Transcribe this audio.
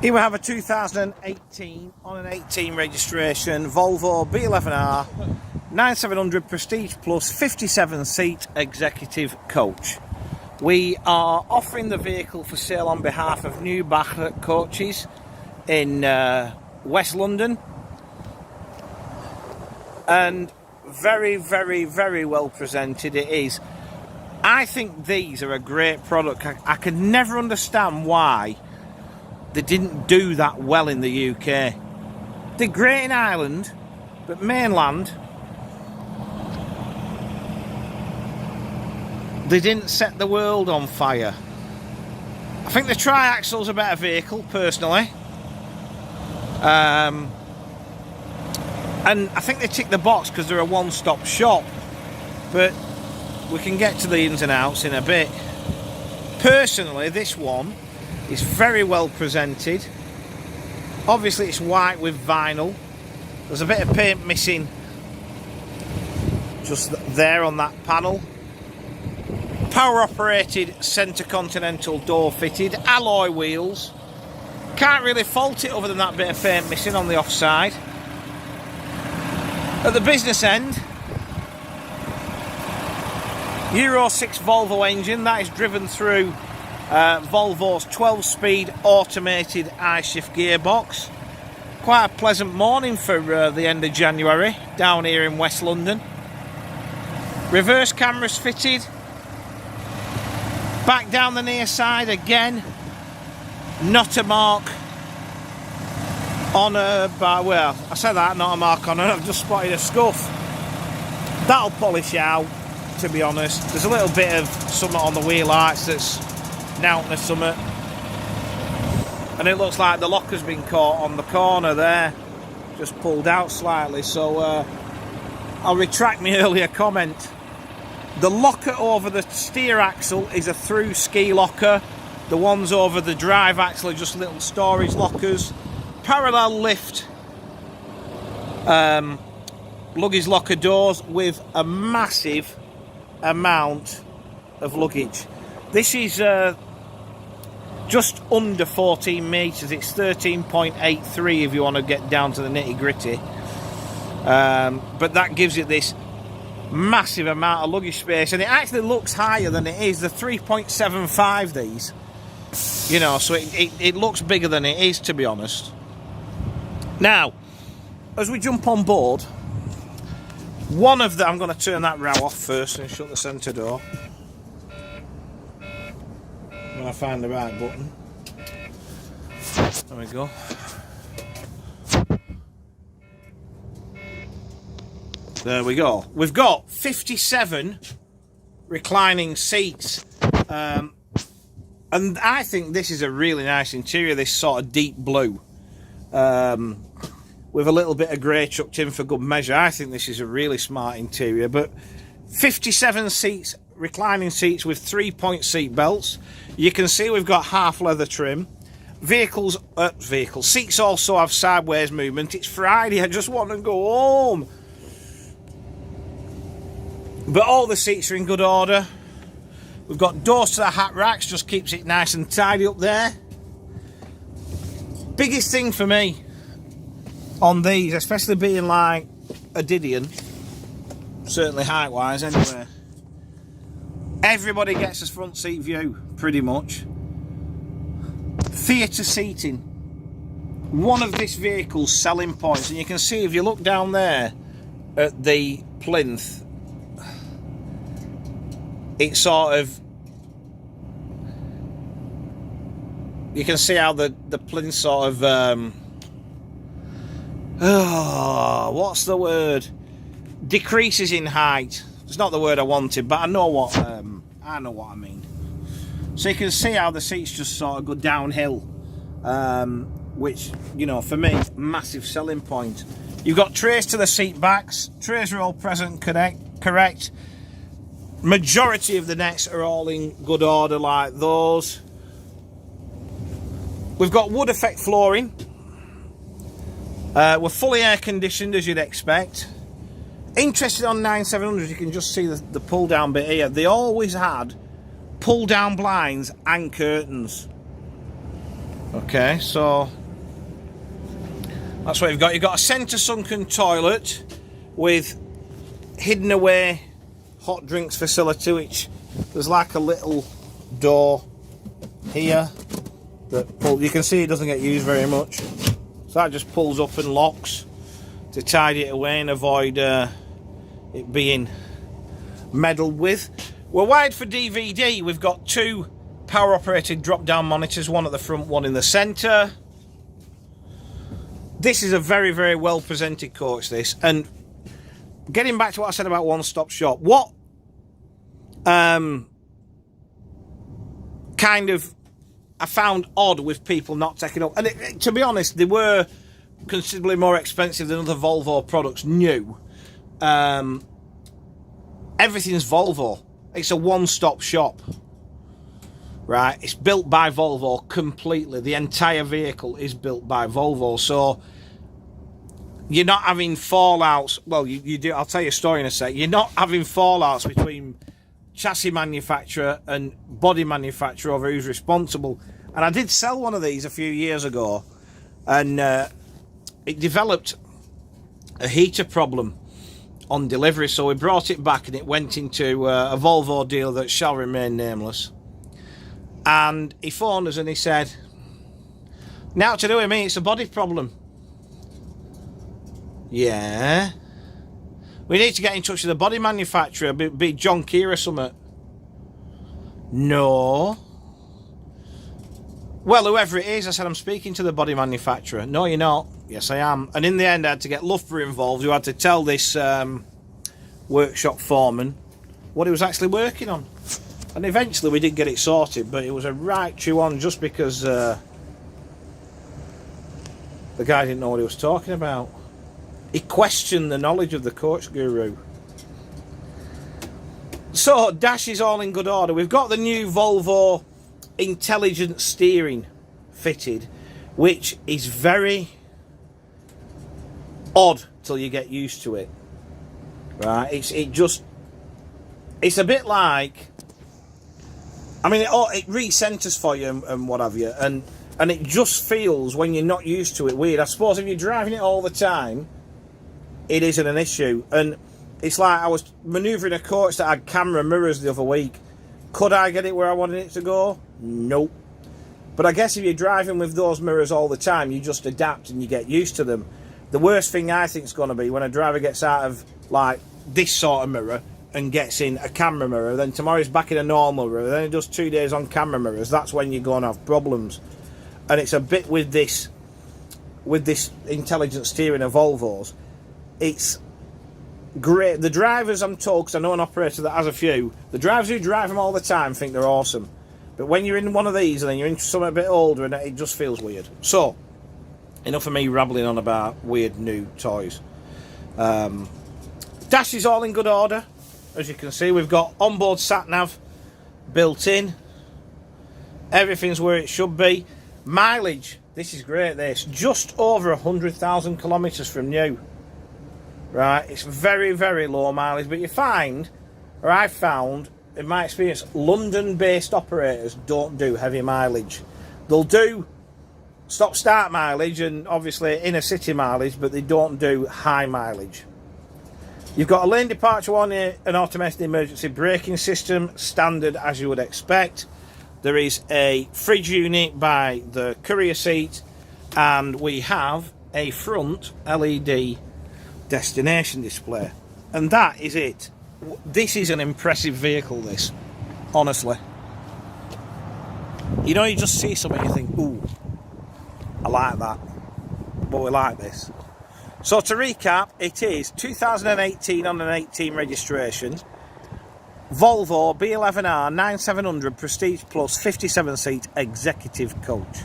Here we have a 2018 on an 18 registration Volvo B11R 9700 Prestige Plus 57 seat executive coach. We are offering the vehicle for sale on behalf of New Bath Coaches in West London, and very well presented it is. I think these are a great product. I can never understand why they didn't do that well in the UK. They're great in Ireland, but mainland, they didn't set the world on fire. I think the Triaxle's a better vehicle, personally. And I think they tick the box because they're a one-stop shop. But we can get to the ins and outs in a bit. Personally, this one is very well presented. Obviously it's white with vinyl. There's a bit of paint missing just there on that panel. Power operated centre continental door fitted, alloy wheels. Can't really fault it other than that bit of paint missing on the offside. At the business end, Euro 6 Volvo engine that is driven through Volvo's 12-speed automated I-shift gearbox. Quite a pleasant morning for the end of January down here in West London. Reverse cameras fitted. Back down the near side again. Not a mark on her, well, I said that, not a mark on her, I've just spotted a scuff. That'll polish out, to be honest. There's a little bit of something on the wheel arch that's now or something, and it looks like the locker's been caught on the corner there, just pulled out slightly. So I'll retract my earlier comment. The locker over the steer axle is a through ski locker. The ones over the drive axle are just little storage lockers. Parallel lift luggage locker doors with a massive amount of luggage. This is just under 14 metres. It's 13.83 if you want to get down to the nitty gritty. But that gives it this massive amount of luggage space, and it actually looks higher than it is. The 3.75 these, you know, so it looks bigger than it is, to be honest. Now, as we jump on board, one of the, I'm going to turn that row off first and shut the centre door when I find the right button. There we go. There we go. We've got 57 reclining seats, and I think this is a really nice interior, this sort of deep blue, with a little bit of grey chucked in for good measure. I think this is a really smart interior. But 57 seats, reclining seats with 3-point seat belts. You can see we've got half leather trim. Seats also have sideways movement. It's Friday, I just want to go home. But all the seats are in good order. We've got doors to the hat racks, just keeps it nice and tidy up there. Biggest thing for me on these, especially being like a Didion, certainly height wise anyway, everybody gets a front seat view pretty much. Theatre seating, one of this vehicle's selling points, and you can see if you look down there at the plinth, it's sort of, you can see how the plinth sort of what's the word, decreases in height. It's not the word I wanted, but I know what I mean. So you can see how the seats just sort of go downhill, which, you know, for me, massive selling point. You've got trays to the seat backs. Trays are all present, correct. Majority of the necks are all in good order like those. We've got wood effect flooring. We're fully air conditioned, as you'd expect. Interested on 9700s, you can just see the pull down bit here. They always had pull down blinds and curtains. Okay, so that's what you've got. You've got a centre sunken toilet with hidden away hot drinks facility, which there's like a little door here that you can see it doesn't get used very much. So that just pulls up and locks to tidy it away and avoid it being meddled with. We're wired for DVD. We've got 2 power operated drop down monitors, one at the front, one in the centre. This is a very, very well presented coach, this. And getting back to what I said about one stop shop, what kind of I found odd with people not taking up, and to be honest, they were considerably more expensive than other Volvo products, new. Everything's Volvo. It's a one-stop shop, right? It's built by Volvo completely. The entire vehicle is built by Volvo, so you're not having fallouts. Well, you do. I'll tell you a story in a sec. You're not having fallouts between chassis manufacturer and body manufacturer over who's responsible. And I did sell one of these a few years ago, and it developed a heater problem on delivery, so we brought it back and it went into a Volvo dealer that shall remain nameless. And he phoned us and he said, "Now to do with me, it's a body problem." Yeah, we need to get in touch with the body manufacturer, be John Keir or something. No. Well, whoever it is, I said, "I'm speaking to the body manufacturer." "No, you're not." "Yes, I am." And in the end, I had to get Loughborough involved, who had to tell this workshop foreman what he was actually working on. And eventually we did get it sorted, but it was a right chew on just because the guy didn't know what he was talking about. He questioned the knowledge of the coach guru. So, dash is all in good order. We've got the new Volvo intelligent steering fitted, which is very odd till you get used to it. Right? It's a bit like, I mean, it recenters for you and what have you, and it just feels, when you're not used to it, weird. I suppose if you're driving it all the time, it isn't an issue. And it's like I was manoeuvring a coach that had camera mirrors the other week. Could I get it where I wanted it to go? Nope. But I guess if you're driving with those mirrors all the time, you just adapt and you get used to them. The worst thing I think is going to be when a driver gets out of like this sort of mirror and gets in a camera mirror, then tomorrow he's back in a normal mirror, then he does 2 days on camera mirrors. That's when you're going to have problems. And it's a bit with this intelligent steering of Volvos. It's great. The drivers, I'm told, because I know an operator that has a few, the drivers who drive them all the time think they're awesome. But when you're in one of these and then you're into something a bit older, and it just feels weird. So, enough of me rambling on about weird new toys. Dash is all in good order. As you can see, we've got onboard sat-nav built in. Everything's where it should be. Mileage, this is great, this. Just over 100,000 kilometres from new. Right, it's very, very low mileage, but you find, or I've found, in my experience, London-based operators don't do heavy mileage. They'll do stop-start mileage and obviously inner-city mileage, but they don't do high mileage. You've got a lane departure warning, an automated emergency braking system, standard as you would expect. There is a fridge unit by the courier seat, and we have a front LED destination display, and that is it. This is an impressive vehicle, this, honestly. You know, you just see something and you think, ooh, I like that, but we like this. So to recap, it is 2018 on an 18 registration, Volvo B11R 9700 Prestige Plus 57 seat executive coach.